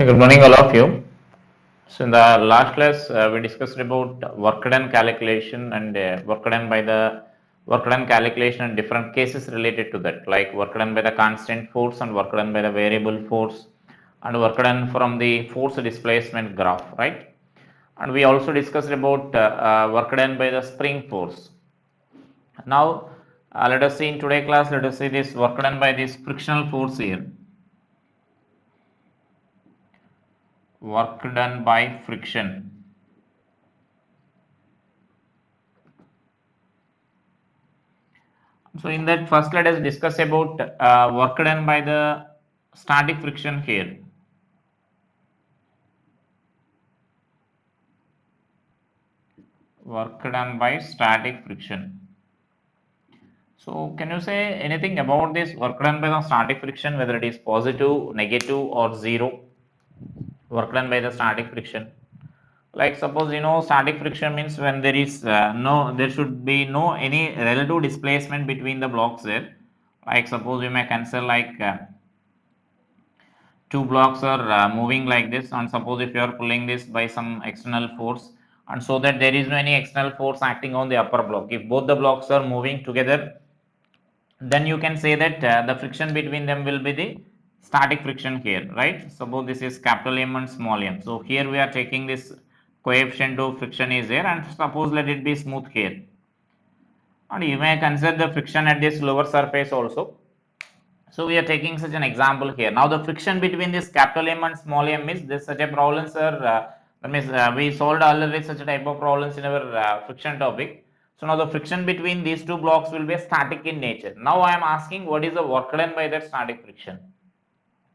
Good morning, all of you. So, in the last class, we discussed about work done calculation and work done by the work done calculation and different cases related to that, like work done by the constant force and work done by the variable force, and work done from the force displacement graph, right? And we also discussed about work done by the spring force. Now, let us see in today class. Let us see this work done by this frictional force here. Work done by friction. So in that, first let us discuss about work done by the static friction here. Work done by static friction. So can you say anything about this work done by the static friction, whether it is positive, negative, or zero? Work done by the static friction. Like suppose static friction means when there is there should be no any relative displacement between the blocks there. Like suppose we may consider like two blocks are moving like this, and suppose if you are pulling this by some external force, and so that there is no any external force acting on the upper block, if both the blocks are moving together, then you can say that the friction between them will be the static friction here, right? Suppose this is capital M and small m, so here we are taking this coefficient of friction is there, and suppose let it be smooth here, and you may consider the friction at this lower surface also. So we are taking such an example here. Now the friction between this capital M and small m is this such a problem, sir. That means we solved already such a type of problems in our friction topic. So now the friction between these two blocks will be static in nature. Now I am asking what is the work done by that static friction,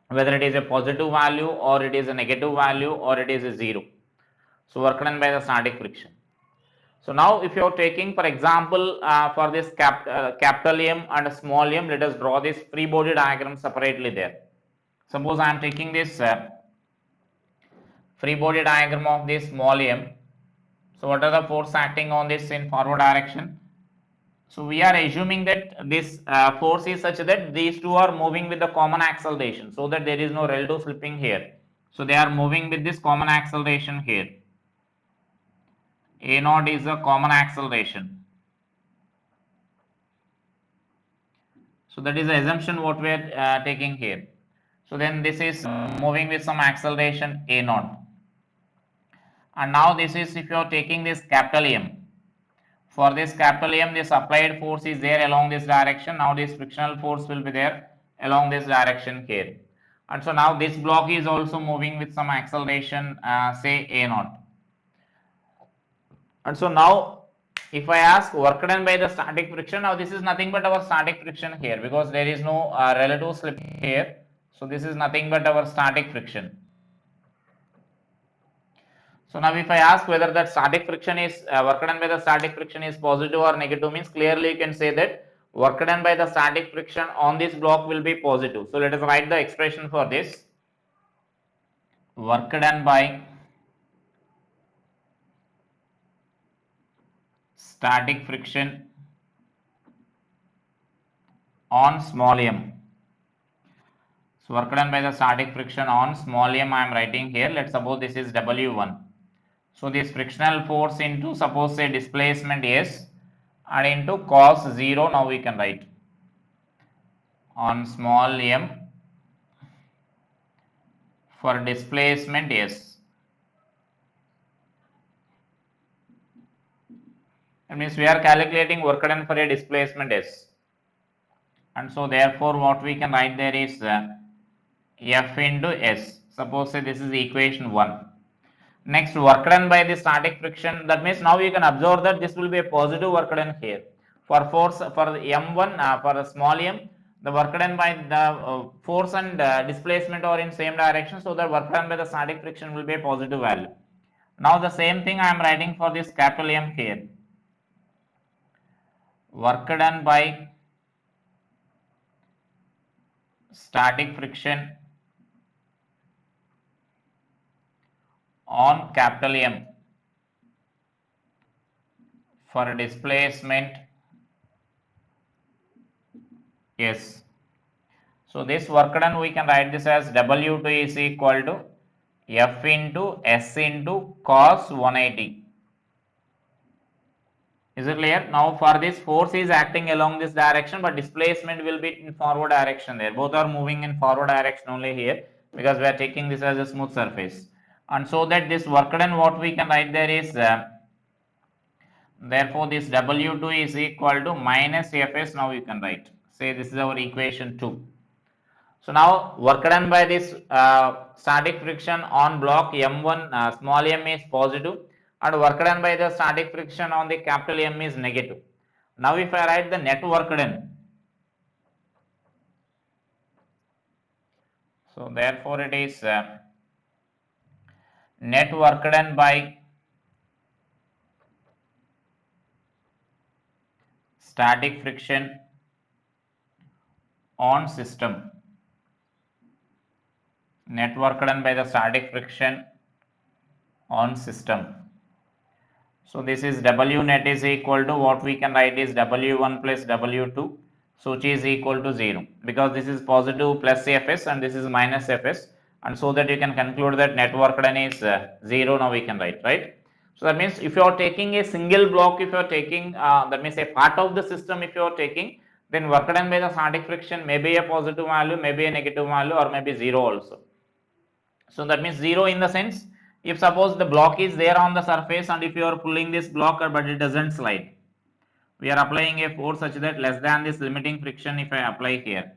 whether it is a positive value or it is a negative value or it is a zero. So work done by the static friction. So now if you are taking for example for this capital M and small m, let us draw this free body diagram separately there. Suppose I am taking this free body diagram of this small m. So what are the force acting on this in forward direction? So we are assuming that this force is such that these two are moving with the common acceleration, so that there is no relative slipping here. So they are moving with this common acceleration here. A naught is a common acceleration. So that is the assumption what we are taking here. So then this is moving with some acceleration a naught. And now this is if you are taking this capital M. For this capital M, this applied force is there along this direction. Now this frictional force will be there along this direction here. And so now this block is also moving with some acceleration, say a naught. And so now if I ask work done by the static friction, now this is nothing but our static friction here, because there is no relative slip here. So this is nothing but our static friction. So now if I ask whether that static friction is work done by the static friction is positive or negative, means clearly you can say that work done by the static friction on this block will be positive. So let us write the expression for this. Work done by static friction on small m. So work done by the static friction on small m I am writing here. Let's suppose this is W1. So this frictional force into suppose say displacement S and into cos 0, now we can write on small m for displacement S. That means we are calculating work done for a displacement S. And so therefore what we can write there is F into S. Suppose say this is equation 1. Next, work done by the static friction. That means now you can observe that this will be a positive work done here. For force for M1 for small m, the work done by the force and displacement are in same direction, so the work done by the static friction will be a positive value. Now the same thing I am writing for this capital M here. Work done by static friction on capital M for displacement S. So this work done we can write this as W2 is equal to F into S into cos 180. Is it clear? Now for this, force is acting along this direction, but displacement will be in forward direction there. Both are moving in forward direction only here, because we are taking this as a smooth surface. And so that this work done, what we can write there is, therefore this W2 is equal to minus Fs. Now you can write, say this is our equation 2. So now work done by this static friction on block M1, small m is positive, and work done by the static friction on the capital M is negative. Now if I write the net work done, so therefore it is net work done by static friction on system. Net work done by the static friction on system. So this is W net is equal to, what we can write is W1 plus W2, so which is equal to 0, because this is positive plus Fs and this is minus Fs, and so that you can conclude that net work done is 0. Now we can write, right? So that means if you are taking a single block, if you are taking that means a part of the system, if you are taking, then work done by the static friction may be a positive value, maybe a negative value, or maybe 0 also. So that means 0 in the sense, if suppose the block is there on the surface and if you are pulling this block but it doesn't slide, we are applying a force such that less than this limiting friction if I apply here,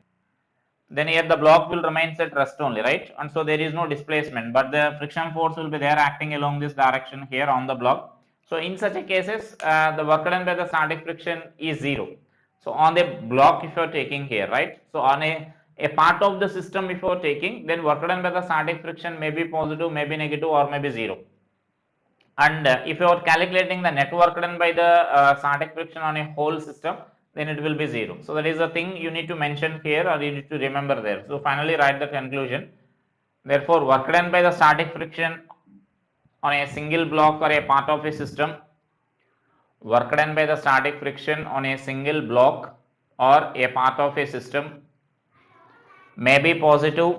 then here the block will remain at rest only, right? And so there is no displacement, but the friction force will be there acting along this direction here on the block. So in such a cases, the work done by the static friction is 0. So on the block if you are taking here, right? So on a part of the system if you are taking, then work done by the static friction may be positive, may be negative, or maybe 0. And if you are calculating the net work done by the static friction on a whole system, then it will be 0. So that is the thing you need to mention here, or you need to remember there. So finally write the conclusion. Therefore work done by the static friction on a single block or a part of a system, work done by the static friction on a single block or a part of a system may be positive,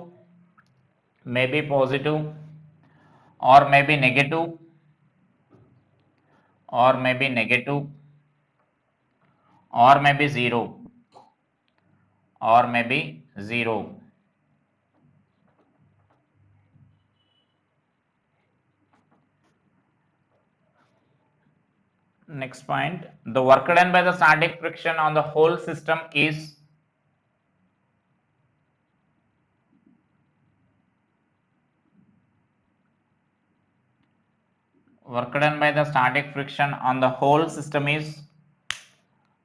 or maybe negative, or maybe negative, or maybe 0, or maybe 0. Next point, the work done by the static friction on the whole system is work done by the static friction on the whole system is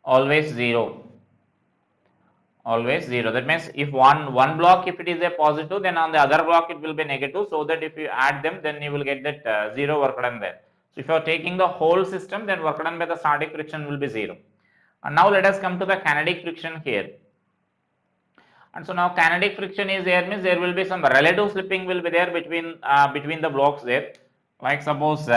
always 0. Always 0. That means if one block, if it is a positive, then on the other block it will be negative, so that if you add them, then you will get that 0 work done there. So if you are taking the whole system, then work done by the static friction will be 0. And now let us come to the kinetic friction here. And so now kinetic friction is there, means there will be some relative slipping will be there between the blocks there. Like suppose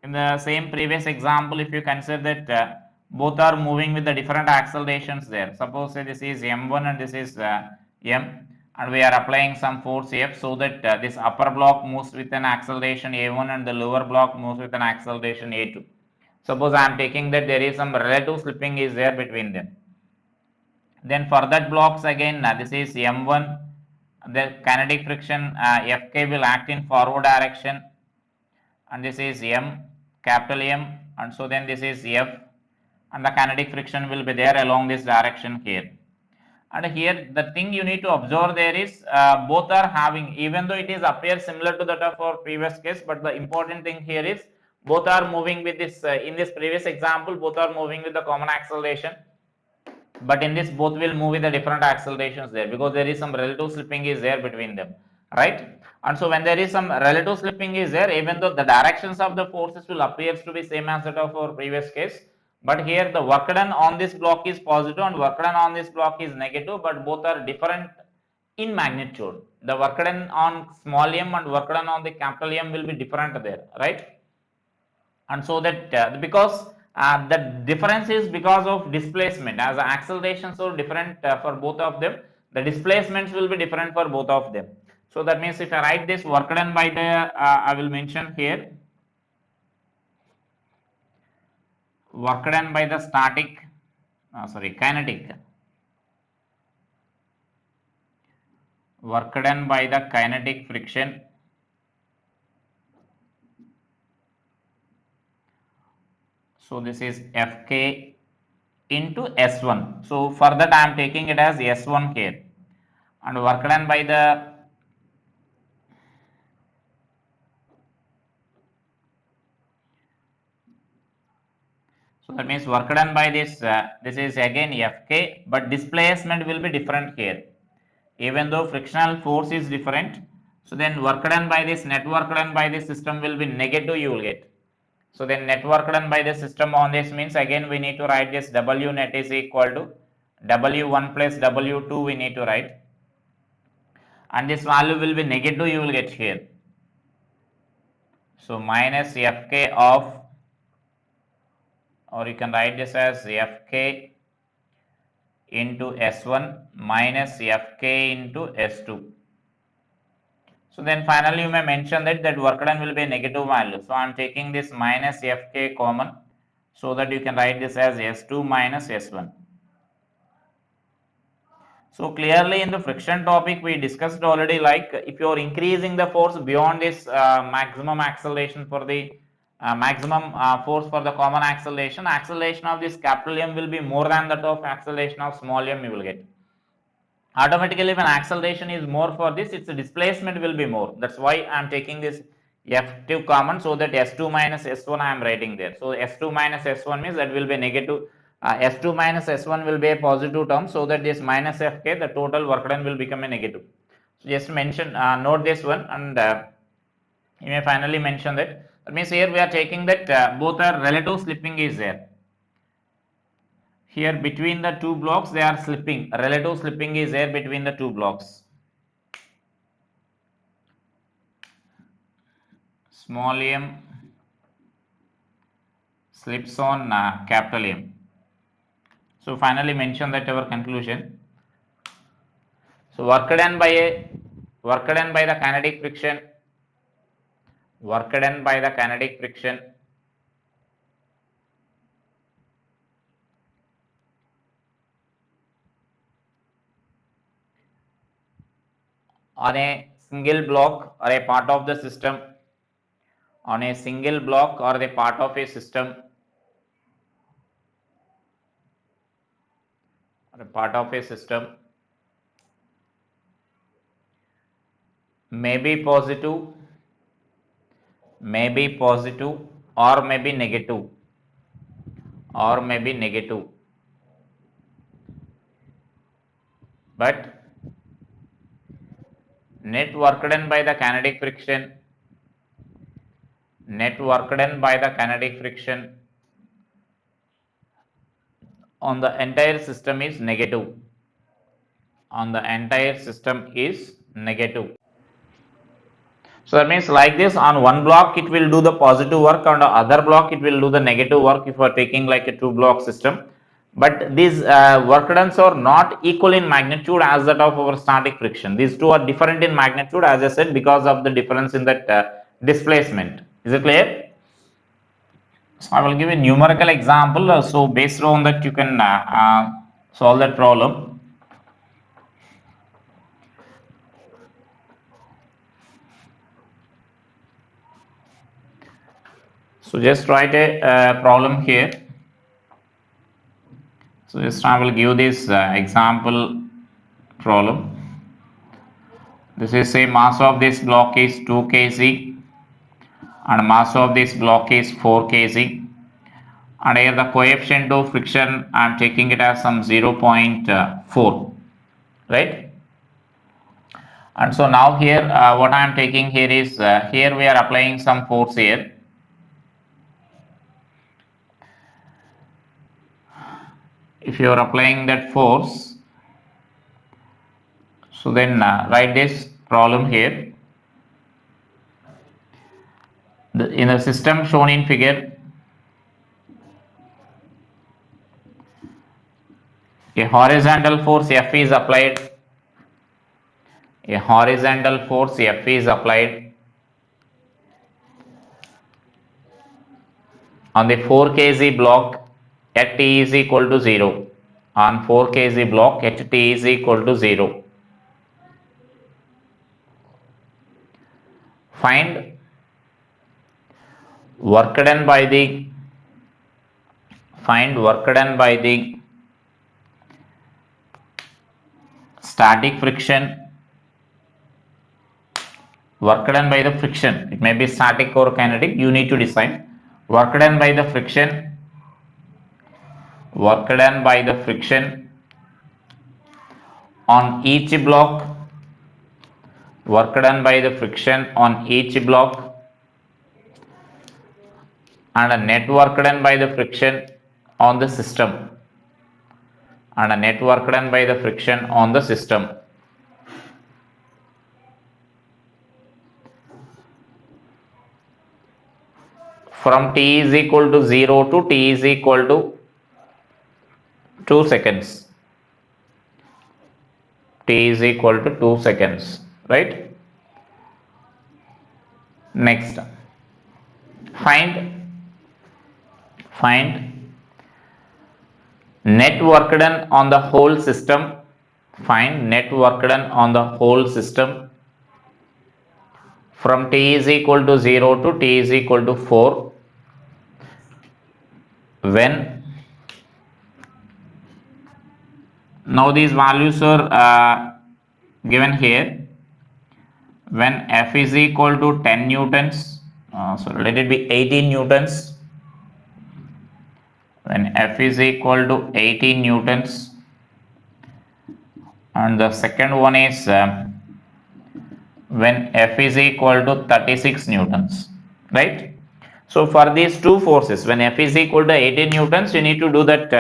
in the same previous example, if you consider that both are moving with the different accelerations there. Suppose say this is M1 and this is M, and we are applying some force F, so that this upper block moves with an acceleration A1 and the lower block moves with an acceleration A2. Suppose I am taking that there is some relative slipping is there between them. Then for that blocks again, this is M1, the kinetic friction Fk will act in forward direction, and this is M, capital M, and so then this is F, and the kinetic friction will be there along this direction here. And here the thing you need to observe there is both are having, even though it is appears similar to that of our previous case, but the important thing here is both are moving with this in this previous example, both are moving with the common acceleration, but in this both will move with the different accelerations there, because there is some relative slipping is there between them, right? And so when there is some relative slipping is there, even though the directions of the forces will appears to be same as that of our previous case, but here the work done on this block is positive and work done on this block is negative, but both are different in magnitude. The work done on small m and work done on the capital M will be different there, right? And so that because the difference is because of displacement, as the accelerations are different for both of them, the displacements will be different for both of them. So that means if I write this work done by the, I will mention here work done by the static, kinetic, work done by the kinetic friction so this is Fk into S1. So for that I am taking it as S1 here, and work done by the so that means work done by this this is again Fk, but displacement will be different here. Even though frictional force is different, so then work done by this, net work done by this system will be negative, you will get. So then net work done by the system on this means again we need to write this W net is equal to W1 plus W2 we need to write, and this value will be negative, you will get here. So minus Fk of, or you can write this as Fk into S1 minus Fk into S2. So then finally you may mention that work done will be a negative value. So I am taking this minus Fk common so that you can write this as S2 minus S1. So clearly in the friction topic we discussed already, like if you are increasing the force beyond this maximum acceleration for the maximum force for the common acceleration of this capital M will be more than that of acceleration of small m you will get. Automatically if an acceleration is more for this, its displacement will be more. That's why I am taking this F2 common, so that S2 minus S1 I am writing there. So S2 minus S1 means that will be negative. S2 minus S1 will be a positive term, so that this minus Fk, the total work done will become a negative. So just mention, note this one, and you may finally mention that. That means here we are taking that both are relative slipping is there. Here between the two blocks they are slipping, relative slipping is there between the two blocks. Small m slips on capital M. So finally mention that our conclusion. So work done by the kinetic friction, work done by the kinetic friction on a single block or a part of the system, on a single block or the part of a system, or a part of a system may be positive or may be negative, but net work done by the kinetic friction, on the entire system is negative, So that means like this, on one block it will do the positive work, on the other block it will do the negative work if you are taking like a two block system. But these work dones are not equal in magnitude as that of our static friction. These two are different in magnitude, as I said, because of the difference in that displacement. Is it clear? So I will give a numerical example. So based on that you can solve that problem. So just write a problem here. So just I will give this example problem. This is say mass of this block is 2 kg and mass of this block is 4 kg, and here the coefficient of friction I am taking it as some 0.4, right? And so now here what I am taking here is here we are applying some force here. If you are applying that force, so then write this problem here. In the system shown in figure, a horizontal force F is applied, a horizontal force F is applied on the 4 kg block at T is equal to 0. On 4 kg block at T is equal to 0. Find work done by the static friction, work done by the friction. It may be static or kinetic, you need to decide. Work done by the friction, on each block, work done by the friction on each block, and a net work done by the friction on the system, and a net work done by the friction on the system. From T is equal to 0 to T is equal to 2 seconds. T is equal to 2 seconds, right? Next, find net work done on the whole system. Find net work done on the whole system from T is equal to 0 to T is equal to 4 when, now these values are given here, when F is equal to 10 newtons, so let it be 18 newtons, when F is equal to 18 newtons, and the second one is when F is equal to 36 newtons, right? So for these two forces, when F is equal to 18 newtons, you need to do that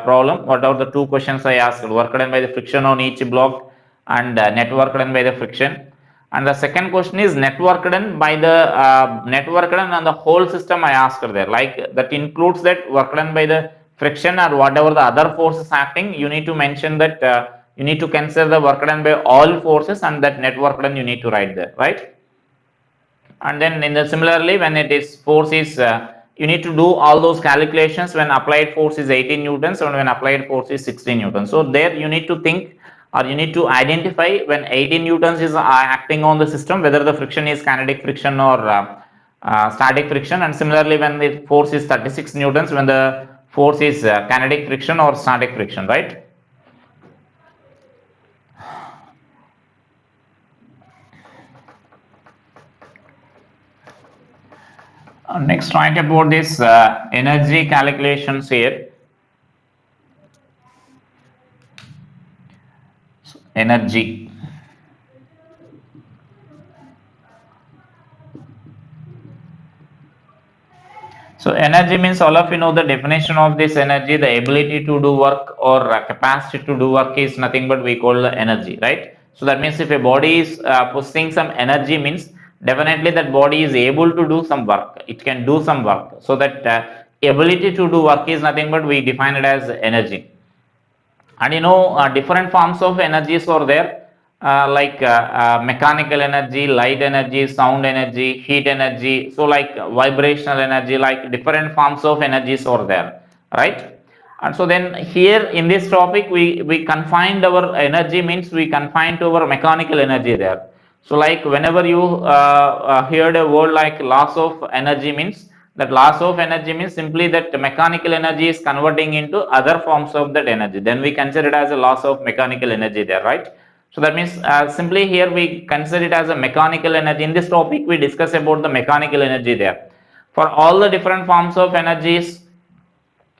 problem. What are the two questions I asked? Work done by the friction on each block and net work done by the friction. And the second question is net work done by the network done on the whole system I asked there. Like that includes that work done by the friction or whatever the other forces acting. You need to mention that you need to consider the work done by all forces, and that net work done you need to write there, right? And then in the similarly, when it is force is you need to do all those calculations when applied force is 18 newtons and when applied force is 16 newtons. So there you need to think, or you need to identify when 18 newtons is acting on the system, whether the friction is kinetic friction or static friction, and similarly when the force is 36 newtons, when the force is kinetic friction or static friction, right? Next, write about this energy calculations here. So, energy. So energy means, all of you know the definition of this energy. The ability to do work or capacity to do work is nothing but we call the energy, right? So that means if a body is possessing some energy, means definitely that body is able to do some work. It can do some work. So that ability to do work is nothing but we define it as energy. And you know different forms of energies are there, like mechanical energy, light energy, sound energy, heat energy. So like vibrational energy, like different forms of energies are there, right? And so then here in this topic we confined our energy, means we confined to our mechanical energy there. So like whenever you heard a word like loss of energy, means that loss of energy means simply that mechanical energy is converting into other forms of that energy, then we consider it as a loss of mechanical energy there, right? So that means simply here we consider it as a mechanical energy. In this topic we discuss about the mechanical energy there. For all the different forms of energies,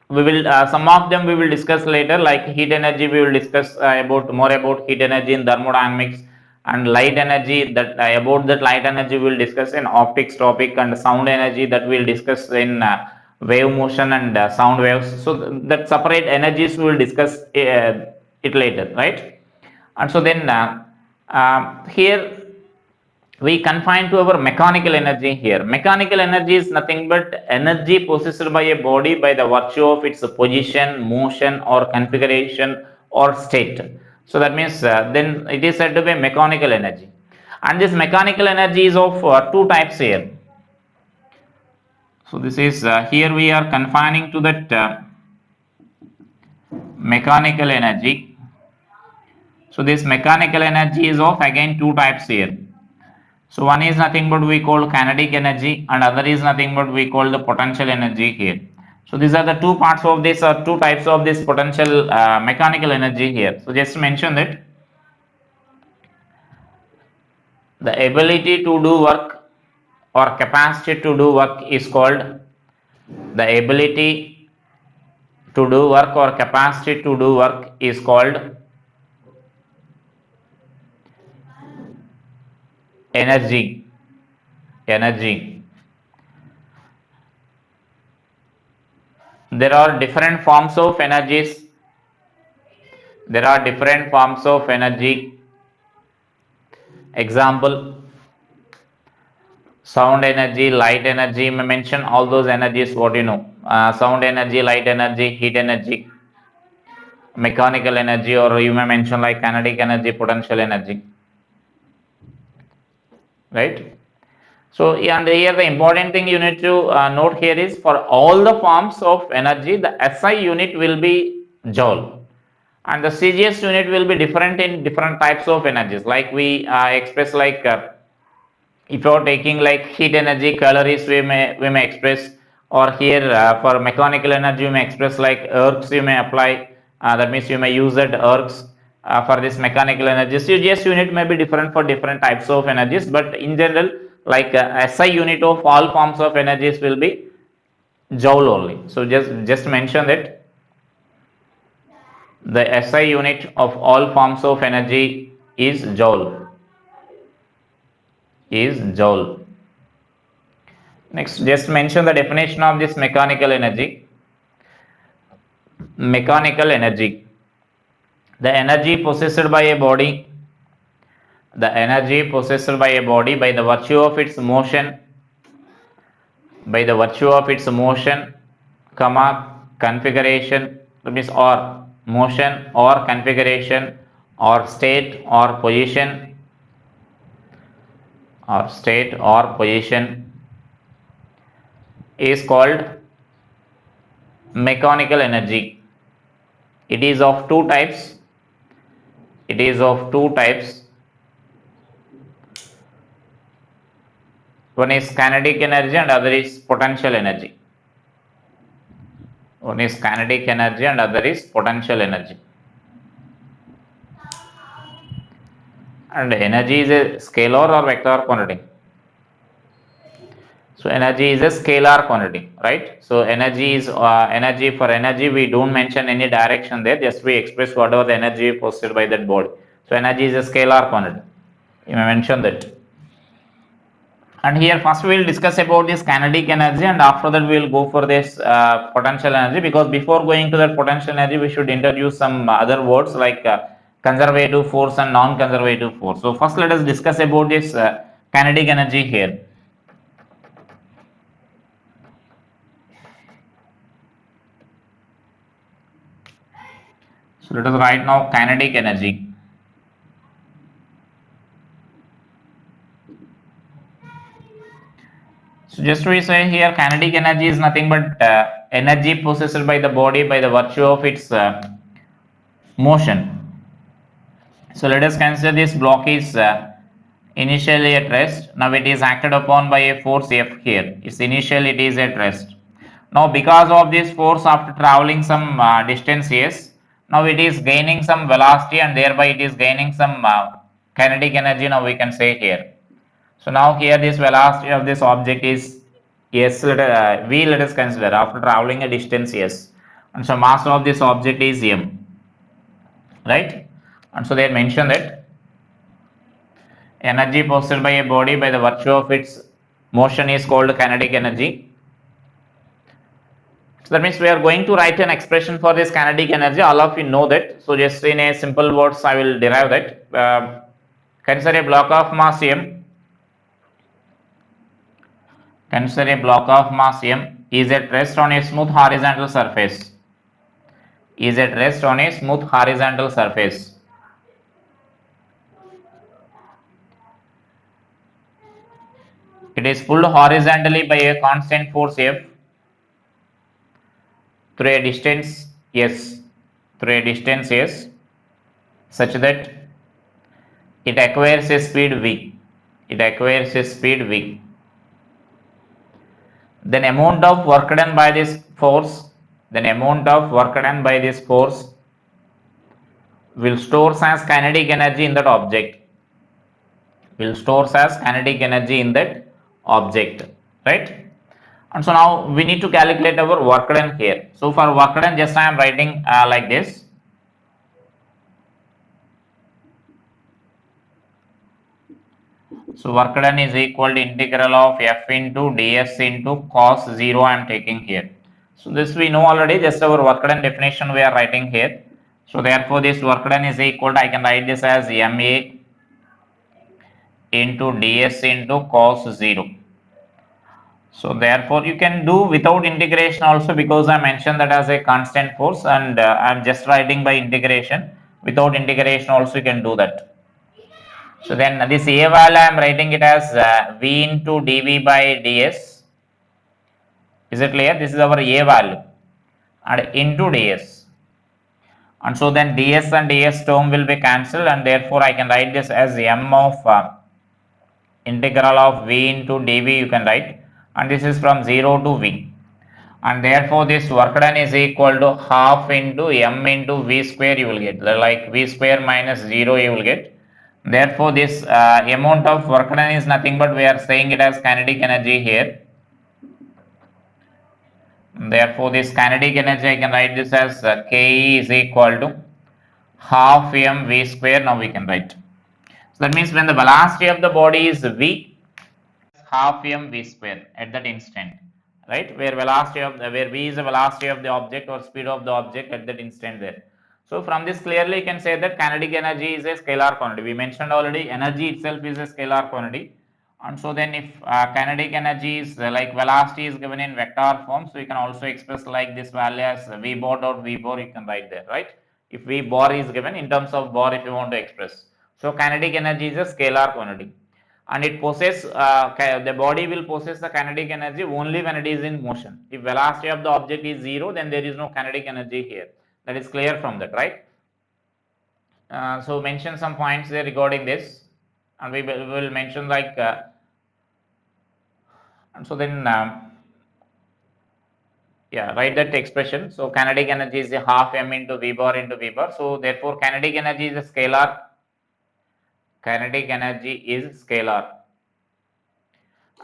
we will some of them we will discuss later, like heat energy we will discuss about more about heat energy in thermodynamics, and light energy, that about that light energy we will discuss in optics topic, and sound energy that we will discuss in wave motion and sound waves. So that separate energies we will discuss it later, right? And so then here we confine to our mechanical energy here. Mechanical energy is nothing but energy possessed by a body by the virtue of its position, motion, or configuration or state. So that means then it is said to be mechanical energy. And this mechanical energy is of two types here. So this is here we are confining to that mechanical energy. So this mechanical energy is of again two types here. So one is nothing but we call kinetic energy and other is nothing but we call the potential energy here. So these are the two parts of this or two types of this potential mechanical energy here. So just mention that the ability to do work or capacity to do work is called the ability to do work or capacity to do work is called energy. There are different forms of energies. Example, sound energy, light energy. You may mention all those energies what you know. Sound energy, light energy, heat energy, mechanical energy, or you may mention like kinetic energy, potential energy. Right? So and here the important thing you need to note here is for all the forms of energy, the SI unit will be joule. And the CGS unit will be different in different types of energies. Like we express like if you are taking like heat energy, calories we may express, or here for mechanical energy you may express like ergs you may apply. That means you may use that ergs for this mechanical energy. CGS unit may be different for different types of energies, but in general, like SI unit of all forms of energies will be joule only. So just mention that the SI unit of all forms of energy is joule. Next, just mention the definition of this mechanical energy. Mechanical energy, the energy possessed by a body, by the virtue of its motion, configuration, that means or motion or configuration or state or position is called mechanical energy. It is of two types. One is kinetic energy and other is potential energy. And energy is a scalar or vector quantity. So energy is a scalar quantity, right? So energy is energy. For energy we don't mention any direction there, just we express whatever the energy possessed by that body. So energy is a scalar quantity. You may mention that. And here first we will discuss about this kinetic energy, and after that we will go for this potential energy, because before going to that potential energy we should introduce some other words like conservative force and non-conservative force. So first let us discuss about this kinetic energy here. So let us write now kinetic energy. So just we say here kinetic energy is nothing but energy possessed by the body by the virtue of its motion. So let us consider this block is initially at rest. Now it is acted upon by a force F here. It is at rest. Now because of this force, after traveling some distance, yes, now it is gaining some velocity and thereby it is gaining some kinetic energy, now we can say here. So now here this velocity of this object is yes, let us consider after traveling a distance, yes, and so mass of this object is m, right? And so they mention that energy possessed by a body by the virtue of its motion is called kinetic energy. So that means we are going to write an expression for this kinetic energy. All of you know that. So just in a simple words, I will derive that. Consider a block of mass m. Is at rest on a smooth horizontal surface. It is pulled horizontally by a constant force F through a distance S, such that it acquires a speed V. Then amount of work done by this force, will stores as kinetic energy in that object. Right? And so now we need to calculate our work done here. So for work done, just I am writing like this. So work done is equal to integral of F into ds into cos 0 I am taking here. So this we know already, just our work done definition we are writing here. So therefore this work done is equal to, I can write this as MA into ds into cos 0. So therefore you can do without integration also, because I mentioned that as a constant force, and I am just writing by integration. Without integration also you can do that. So then this A value I am writing it as V into dV by ds. Is it clear? This is our A value, and into ds. And so then ds and ds term will be cancelled, and therefore I can write this as m of integral of V into dV you can write, and this is from 0 to V. And therefore this work done is equal to half into m into V square you will get, like V square minus 0 you will get. Therefore this amount of work done is nothing but we are saying it as kinetic energy here. Therefore this kinetic energy I can write this as Ke is equal to half m V square. Now we can write. So that means when the velocity of the body is V, half m V square at that instant, right? Where V is the velocity of the object or speed of the object at that instant there. So from this clearly you can say that kinetic energy is a scalar quantity. We mentioned already energy itself is a scalar quantity. And so then if kinetic energy is like velocity is given in vector form, so you can also express like this value as V bar dot V bar, you can write there, right? If V bar is given in terms of bar, if you want to express. So kinetic energy is a scalar quantity, and it possesses the body will possess the kinetic energy only when it is in motion. If velocity of the object is 0, then there is no kinetic energy here. That is clear from that, right? So mention some points there regarding this, and we will mention like and so then yeah, write that expression. So kinetic energy is half m into V bar into V bar. So therefore kinetic energy is a scalar. And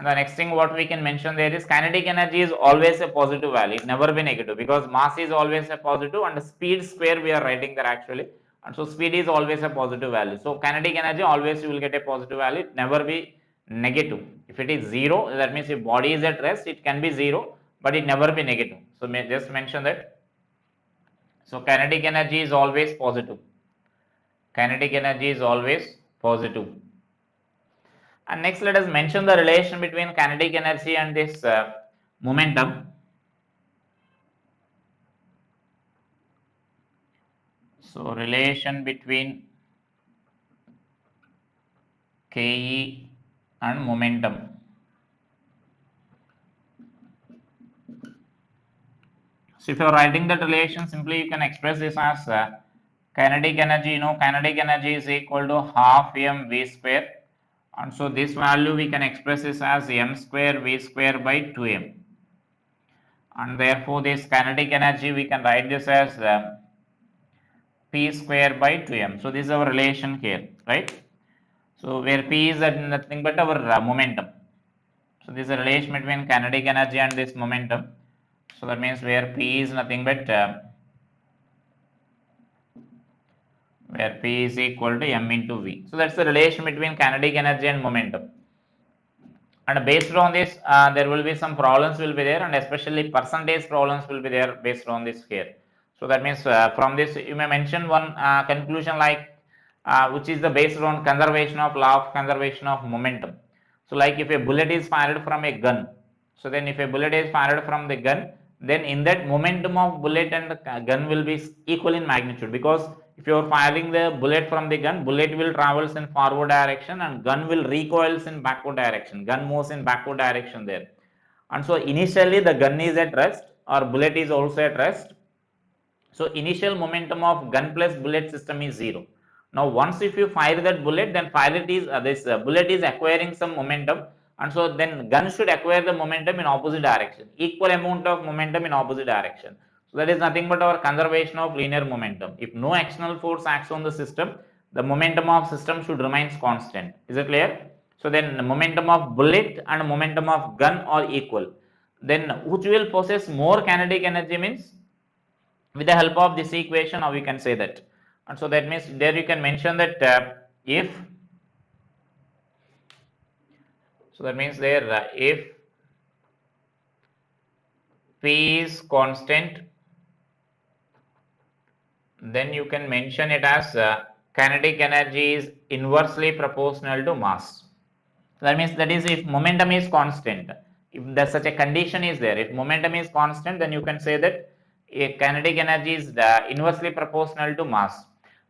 the next thing what we can mention there is kinetic energy is always a positive value, it never be negative, because mass is always a positive and speed square we are writing there actually, and so speed is always a positive value. So kinetic energy always you will get a positive value, it never be negative. If it is 0, that means if body is at rest, it can be 0, but it never be negative. So just mention that. So kinetic energy is always positive. And next let us mention the relation between kinetic energy and this momentum. So relation between Ke and momentum. So if you are writing that relation, simply you can express this as kinetic energy. Kinetic energy is equal to half m V square, and so this value we can express this as m square V square by 2m, and therefore this kinetic energy we can write this as P square by 2m. So this is our relation here, right? So where P is nothing but our momentum. So this is a relation between kinetic energy and this momentum. So that means where P is nothing but where P is equal to m into V. So that's the relation between kinetic energy and momentum. And based on this, there will be some problems will be there, and especially percentage problems will be there based on this here. So that means from this you may mention one conclusion like which is the based on conservation of law of conservation of momentum. So like if a bullet is fired from a gun, so then if a bullet is fired from the gun, then in that momentum of bullet and gun will be equal in magnitude, because if you are firing the bullet from the gun, bullet will travels in forward direction and gun will recoils in backward direction. Gun moves in backward direction there. And so initially the gun is at rest or bullet is also at rest. So initial momentum of gun plus bullet system is 0. Now once if you fire that bullet, then this bullet is acquiring some momentum, and so then gun should acquire the momentum in opposite direction, equal amount of momentum in opposite direction. So that is nothing but our conservation of linear momentum. If no external force acts on the system, the momentum of system should remains constant. Is it clear? So then the momentum of bullet and momentum of gun are equal. Then which will possess more kinetic energy means, with the help of this equation now we can say that. And so that means there you can mention that if, so that means there if P is constant, then you can mention it as kinetic energy is inversely proportional to mass. So that means that is if momentum is constant, if there's such a condition is there, if momentum is constant, then you can say that a kinetic energy is inversely proportional to mass.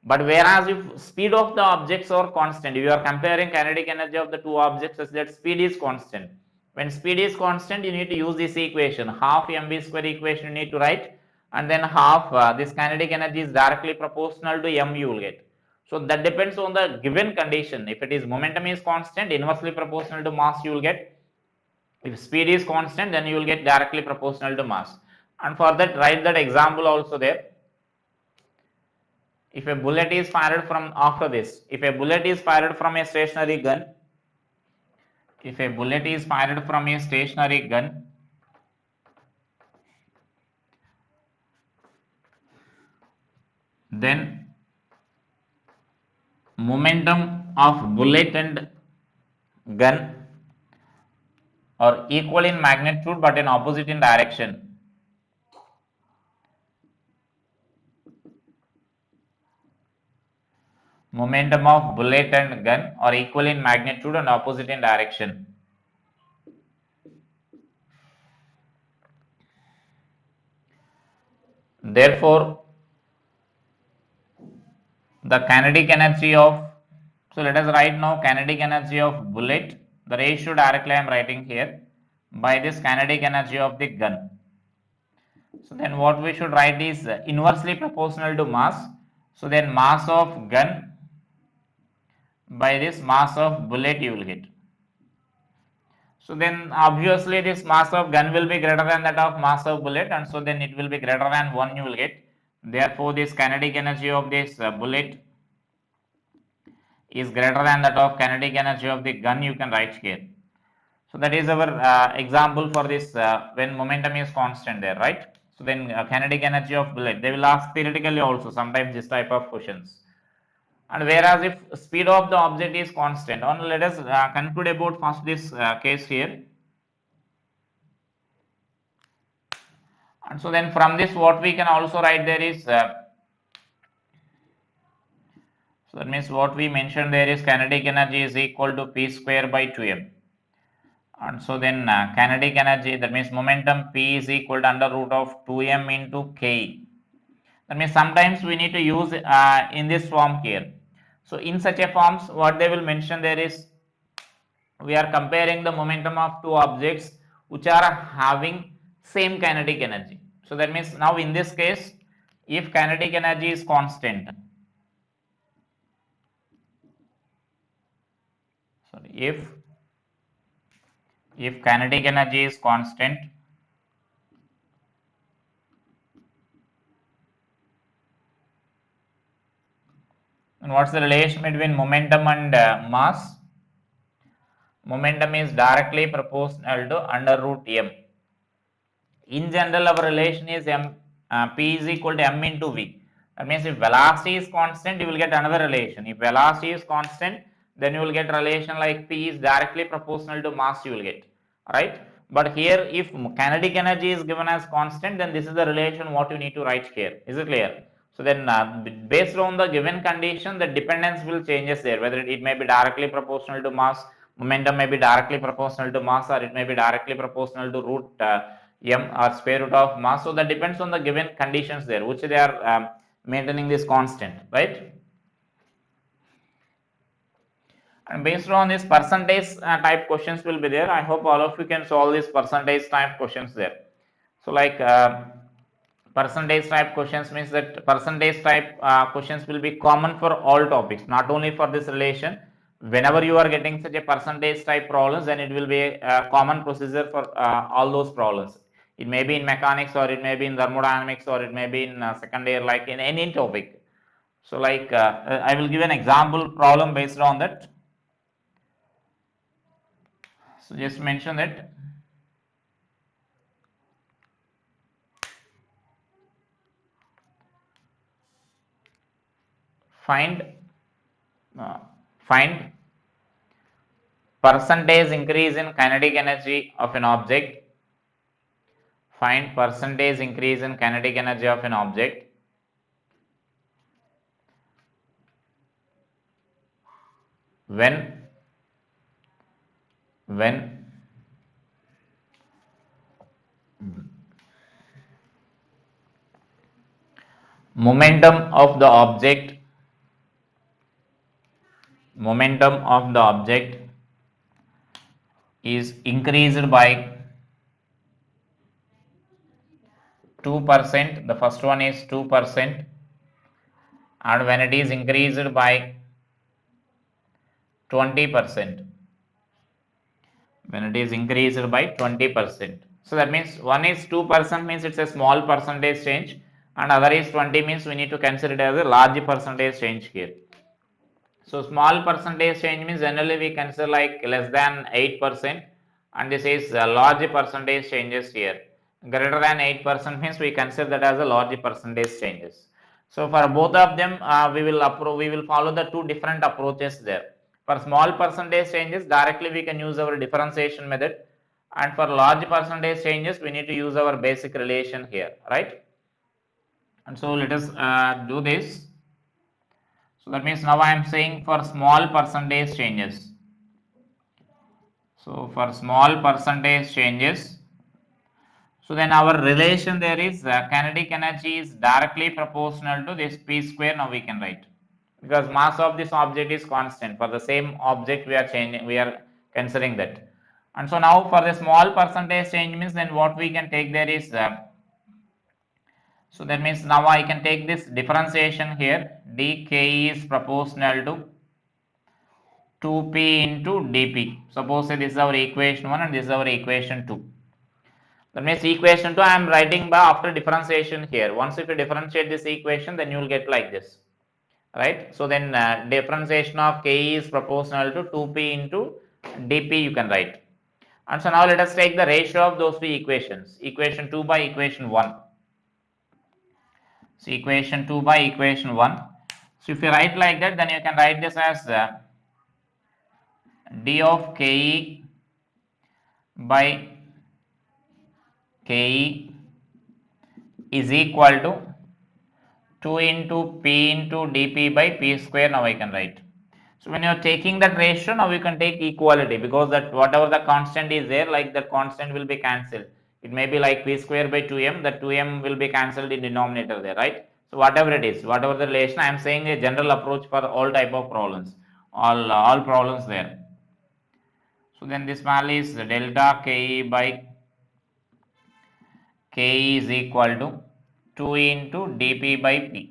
But whereas if speed of the objects are constant, if you are comparing kinetic energy of the two objects such that speed is constant. When speed is constant, you need to use this equation, half mv square equation you need to write, and then half this kinetic energy is directly proportional to m you will get. So that depends on the given condition. If it is momentum is constant, inversely proportional to mass you will get. If speed is constant, then you will get directly proportional to mass. And for that, write that example also there. If a bullet is fired from, after this, if a bullet is fired from a stationary gun, if a bullet is fired from a stationary gun, then momentum of bullet and gun are equal in magnitude but in opposite in direction. Momentum of bullet and gun are equal in magnitude and opposite in direction. Therefore, the kinetic energy of, so let us write now kinetic energy of bullet, the ratio directly I am writing here, by this kinetic energy of the gun. So then what we should write is inversely proportional to mass. So then mass of gun by this mass of bullet you will get. So then obviously this mass of gun will be greater than that of mass of bullet, and so then it will be greater than 1 you will get. Therefore this kinetic energy of this bullet is greater than that of kinetic energy of the gun, you can write here. So that is our example for this when momentum is constant there, right? So then kinetic energy of bullet, they will ask theoretically also sometimes this type of questions. And whereas if speed of the object is constant, and let us conclude about first this case here. And so then from this what we can also write there is, so that means what we mentioned there is kinetic energy is equal to p square by 2m. And so then kinetic energy, that means momentum p is equal to under root of 2m into k. That means sometimes we need to use in this form here. So in such a forms, what they will mention there is, we are comparing the momentum of two objects which are having same kinetic energy. So that means now in this case, if kinetic energy is constant, sorry, if kinetic energy is constant, and what's the relation between momentum and mass? Momentum is directly proportional to under root m. In general, our relation is p is equal to m into v. That means if velocity is constant, you will get another relation. If velocity is constant, then you will get relation like p is directly proportional to mass you will get, right? But here if kinetic energy is given as constant, then this is the relation what you need to write here. Is it clear? So then based on the given condition, the dependence will changes there, whether it may be directly proportional to mass, momentum may be directly proportional to mass, or it may be directly proportional to root m or square root of mass. So that depends on the given conditions there, which they are maintaining this constant, right? And based on this percentage type questions will be there. I hope all of you can solve these percentage type questions there. So like percentage type questions means that percentage type questions will be common for all topics, not only for this relation. Whenever you are getting such a percentage type problems, then it will be a common procedure for all those problems. It may be in mechanics, or it may be in thermodynamics, or it may be in second year, like in any topic. So like I will give an example problem based on that. So just mention that find uh, find percentage increase in kinetic energy of an object. Find percentage increase in kinetic energy of an object when momentum of the object is increased by 2%. The first one is 2%, and when it is increased by 20%, when it is increased by 20%. So that means one is 2% means it's a small percentage change, and other is 20 means we need to consider it as a large percentage change here. So small percentage change means generally we consider like less than 8%, and this is a large percentage changes here. Greater than 8% means we consider that as a large percentage changes. So for both of them, we will follow the two different approaches there. For small percentage changes, directly we can use our differentiation method, and for large percentage changes, we need to use our basic relation here, right? And so let us do this. So that means now I am saying for small percentage changes. So for small percentage changes, so then our relation there is kinetic energy is directly proportional to this p square. Now we can write, because mass of this object is constant. For the same object we are changing, we are considering that. And so now for the small percentage change means, then what we can take there is so that means now I can take this differentiation here. dk is proportional to 2p into dp. Suppose this is our equation 1 and this is our equation 2. That means equation 2 I am writing by after differentiation here. Once if you differentiate this equation, then you will get like this, right? So then differentiation of k is proportional to 2p into dp you can write. And so now let us take the ratio of those two equations, equation 2 by equation 1. So equation 2 by equation 1. So if you write like that, then you can write this as d of ke by ke is equal to 2 into p into dp by p square. Now I can write. So when you are taking that ratio, now you can take equality, because that whatever the constant is there, like the constant will be cancelled. It may be like p square by 2m, that 2m will be cancelled in denominator there, right? So whatever it is, whatever the relation, I am saying a general approach for all type of problems, all problems there. So then this value is delta ke by ke is equal to 2 into dp by p.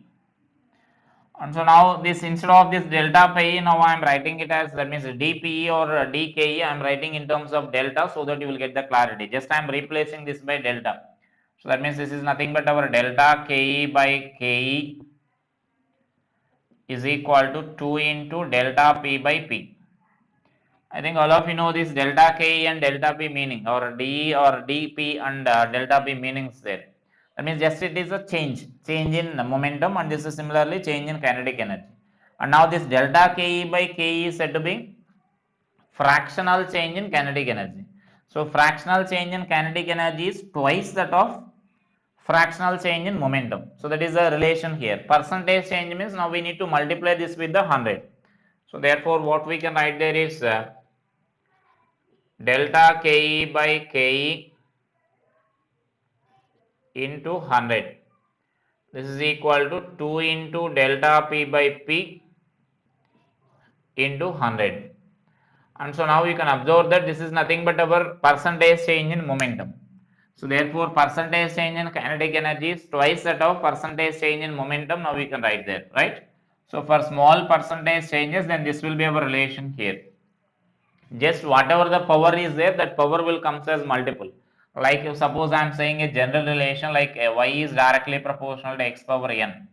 And so now this, instead of this delta pi, now I am writing it as, that means dpe or dke, I am writing in terms of delta, so that you will get the clarity. Just I am replacing this by delta. So that means this is nothing but our delta ke by ke is equal to 2 into delta p by p. I think all of you know this delta k and delta p meaning, or d or dp and delta p meanings there. That means just it is a change in momentum, and this is similarly change in kinetic energy. And now this delta ke by ke is said to be fractional change in kinetic energy. So fractional change in kinetic energy is twice that of fractional change in momentum. So that is the relation here. Percentage change means now we need to multiply this with the 100. So therefore what we can write there is delta ke by ke into 100. This is equal to 2 into delta P by P into 100. And so now you can observe that this is nothing but our percentage change in momentum. So therefore percentage change in kinetic energy is twice that of percentage change in momentum. Now we can write there, right? So for small percentage changes, then this will be our relation here. Just whatever the power is there, that power will comes as multiple. Like if suppose I am saying a general relation like y is directly proportional to x power n.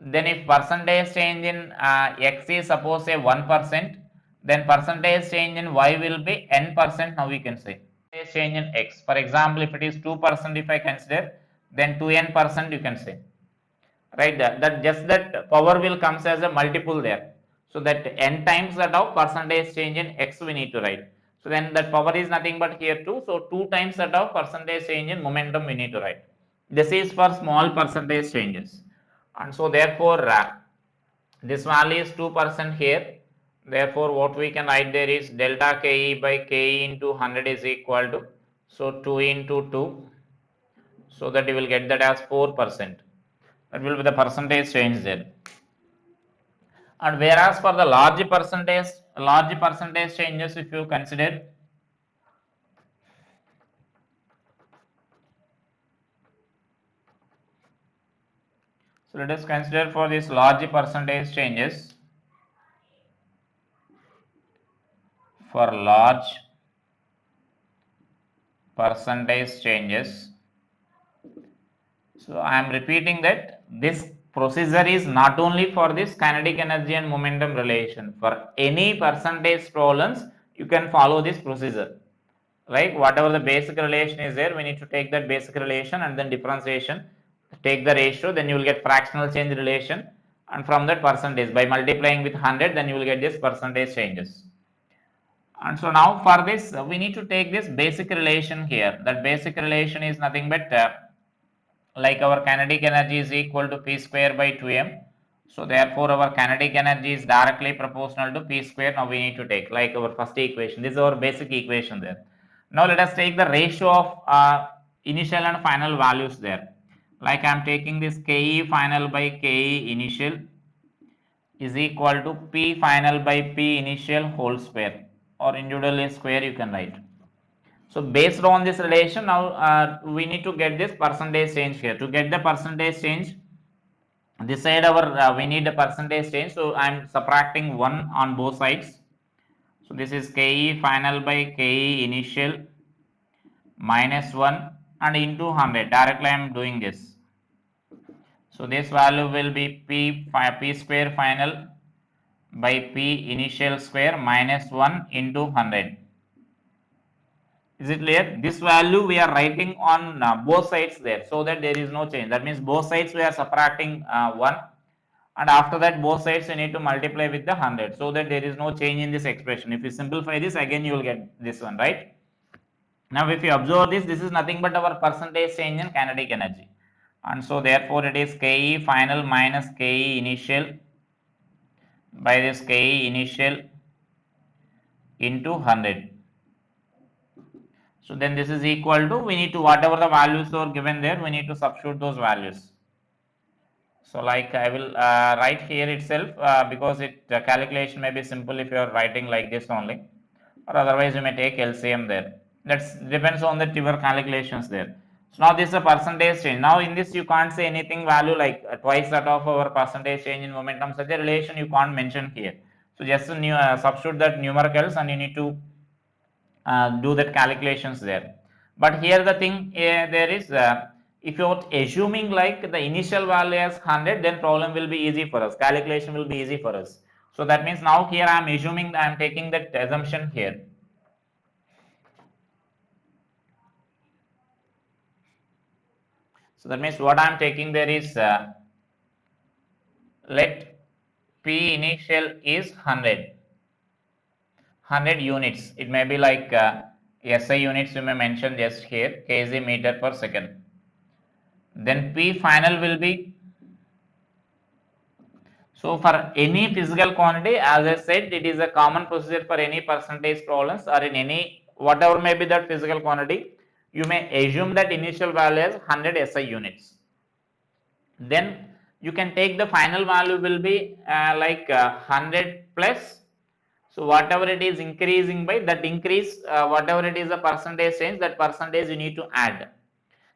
Then if percentage change in x is suppose say 1%, then percentage change in y will be n%. Now we can say percentage change in x. For example, if it is 2%, if I consider, then 2n% you can say, right? That just that power will comes as a multiple there. So that n times that of percentage change in x we need to write. So then that power is nothing but here 2. So 2 times that of percentage change in momentum we need to write. This is for small percentage changes. And so therefore this value is 2% here. Therefore what we can write there is delta Ke by Ke into 100 is equal to, so 2 into 2, so that you will get that as 4%. That will be the percentage change there. And whereas for the large percentage changes, if you consider, so let us consider for this large percentage changes, for large percentage changes. So I am repeating that this procedure is not only for this kinetic energy and momentum relation. For any percentage problems, you can follow this procedure. Like whatever the basic relation is there, we need to take that basic relation and then differentiation, take the ratio, then you will get fractional change relation, and from that percentage by multiplying with 100, then you will get this percentage changes. And so now for this we need to take this basic relation here. That basic relation is nothing but like our kinetic energy is equal to P square by 2m. So therefore our kinetic energy is directly proportional to P square. Now we need to take like our first equation. This is our basic equation there. Now let us take the ratio of initial and final values there. Like I am taking this Ke final by Ke initial is equal to P final by P initial whole square, or individually square you can write. So based on this relation, now we need to get this percentage change here. To get the percentage change, this side our we need the percentage change. So I am subtracting 1 on both sides. So this is Ke final by Ke initial minus 1 and into 100. Directly I am doing this. So this value will be P square final by P initial square minus 1 into 100. Is it clear? This value we are writing on both sides there, so that there is no change. That means both sides we are subtracting 1, and after that both sides you need to multiply with the 100, so that there is no change in this expression. If you simplify this, again you will get this one, right? Now if you observe this, this is nothing but our percentage change in kinetic energy, and so therefore it is Ke final minus Ke initial by this Ke initial into 100. So then this is equal to, we need to, whatever the values are given there, we need to substitute those values. So like I will write here itself because calculation may be simple if you are writing like this only, or otherwise you may take LCM there. That depends on the your calculations there. So now this is a percentage change. Now in this you can't say anything value like twice that of our percentage change in momentum. Such a relation you can't mention here. So just substitute that numericals and you need to do that calculations there. But here the thing there is, if you're assuming like the initial value as 100, then problem will be easy for us, calculation will be easy for us. So that means now here I am assuming, I am taking that assumption here. So that means what I am taking there is let P initial is 100 units. It may be like SI units you may mention just here, kg meter per second. Then P final will be, so for any physical quantity, as I said, it is a common procedure for any percentage problems, or in any whatever may be that physical quantity, you may assume that initial value is 100 SI units. then you can take the final value will be 100 plus. So whatever it is increasing by, that increase, whatever it is the percentage change, that percentage you need to add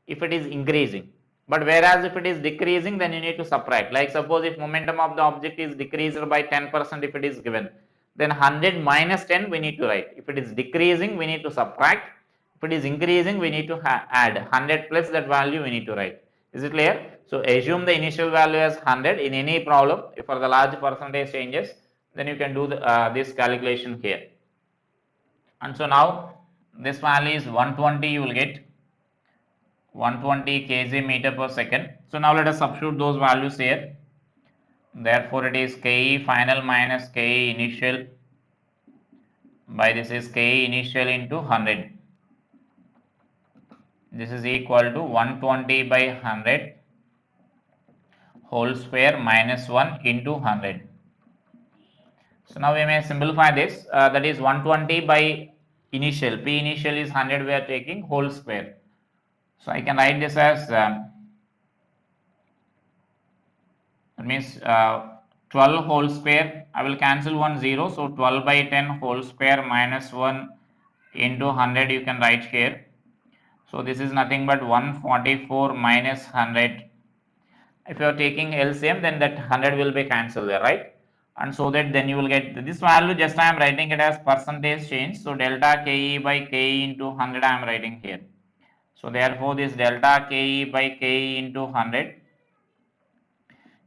if it is increasing. But whereas if it is decreasing, then you need to subtract. Like suppose if momentum of the object is decreased by 10% if it is given, then 100 minus 10 we need to write. If it is decreasing, we need to subtract. If it is increasing, we need to add 100 plus that value we need to write. Is it clear? So assume the initial value as 100 in any problem. If for the large percentage changes, then you can do this calculation here. And so now this value is 120, you will get 120 kg meter per second. So now let us substitute those values here. Therefore it is Ke final minus Ke initial by this is Ke initial into 100. This is equal to 120 by 100 whole square minus 1 into 100. So now we may simplify this, that is 120 by initial, P initial is 100, we are taking whole square. So I can write this as that means 12 whole square. I will cancel 1 0, so 12 by 10 whole square minus 1 into 100 you can write here. So this is nothing but 144 minus 100. If you are taking LCM, then that 100 will be cancelled there, right? And so that then you will get this value, just I am writing it as percentage change. So delta Ke by Ke into 100 I am writing here. So therefore this delta Ke by Ke into 100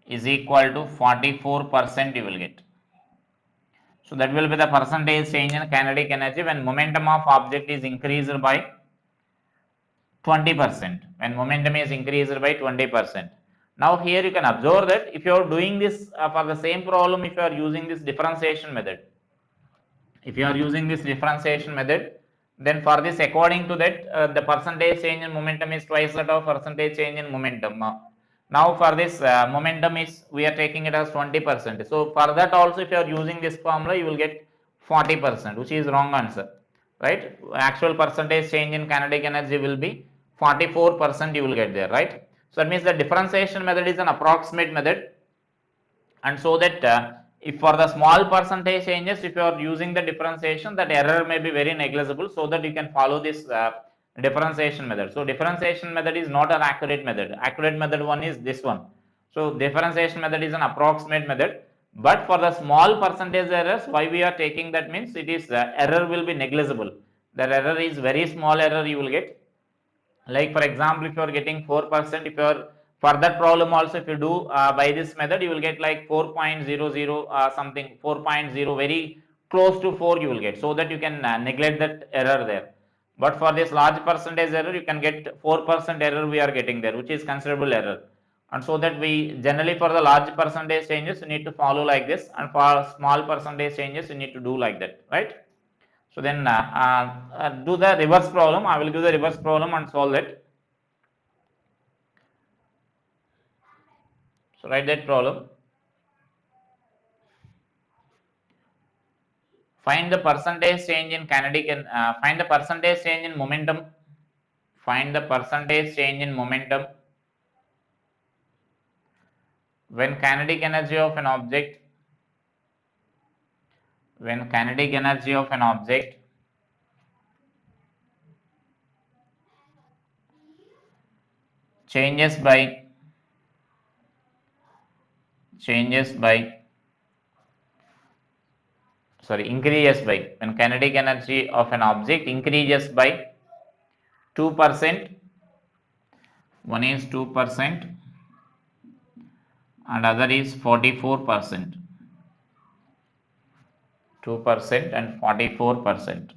is equal to 44% you will get. So that will be the percentage change in kinetic energy when momentum of object is increased by 20%. When momentum is increased by 20%. Now here you can observe that if you are doing this for the same problem, if you are using this differentiation method, then for this according to that the percentage change in momentum is twice that of percentage change in momentum. Now for this momentum is, we are taking it as 20%. So for that also if you are using this formula you will get 40%, which is wrong answer, right? Actual percentage change in kinetic energy will be 44% you will get there, right? So that means the differentiation method is an approximate method, and so that if for the small percentage changes, if you are using the differentiation, that error may be very negligible, so that you can follow this differentiation method. So differentiation method is not an accurate method. Accurate method one is this one. So differentiation method is an approximate method, but for the small percentage errors, why we are taking that means it is error will be negligible. That error is very small error you will get. Like for example, if you are getting 4%, if you are for that problem also if you do by this method, you will get like 4.00 something, 4.0, very close to 4 you will get, so that you can neglect that error there. But for this large percentage error, you can get 4% error we are getting there, which is considerable error. And so that we generally for the large percentage changes you need to follow like this, and for small percentage changes you need to do like that, right? So then do the reverse problem. I will give the reverse problem and solve it. So write that problem. Find the percentage change in kinetic and find the percentage change in momentum. Find the percentage change in momentum when kinetic energy of an object changes by increases by, when kinetic energy of an object increases by 2%, one is 2% and other is 44%. 2% and 44%.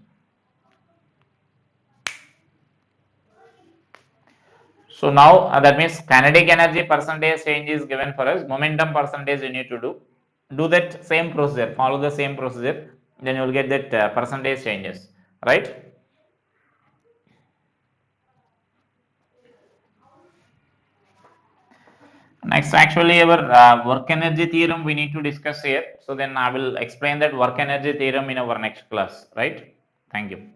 So now that means kinetic energy percentage change is given for us. Momentum percentage you need to do that same procedure, follow the same procedure, then you will get that percentage changes, right? Next, actually our work energy theorem we need to discuss here. So then I will explain that work energy theorem in our next class, right? Thank you.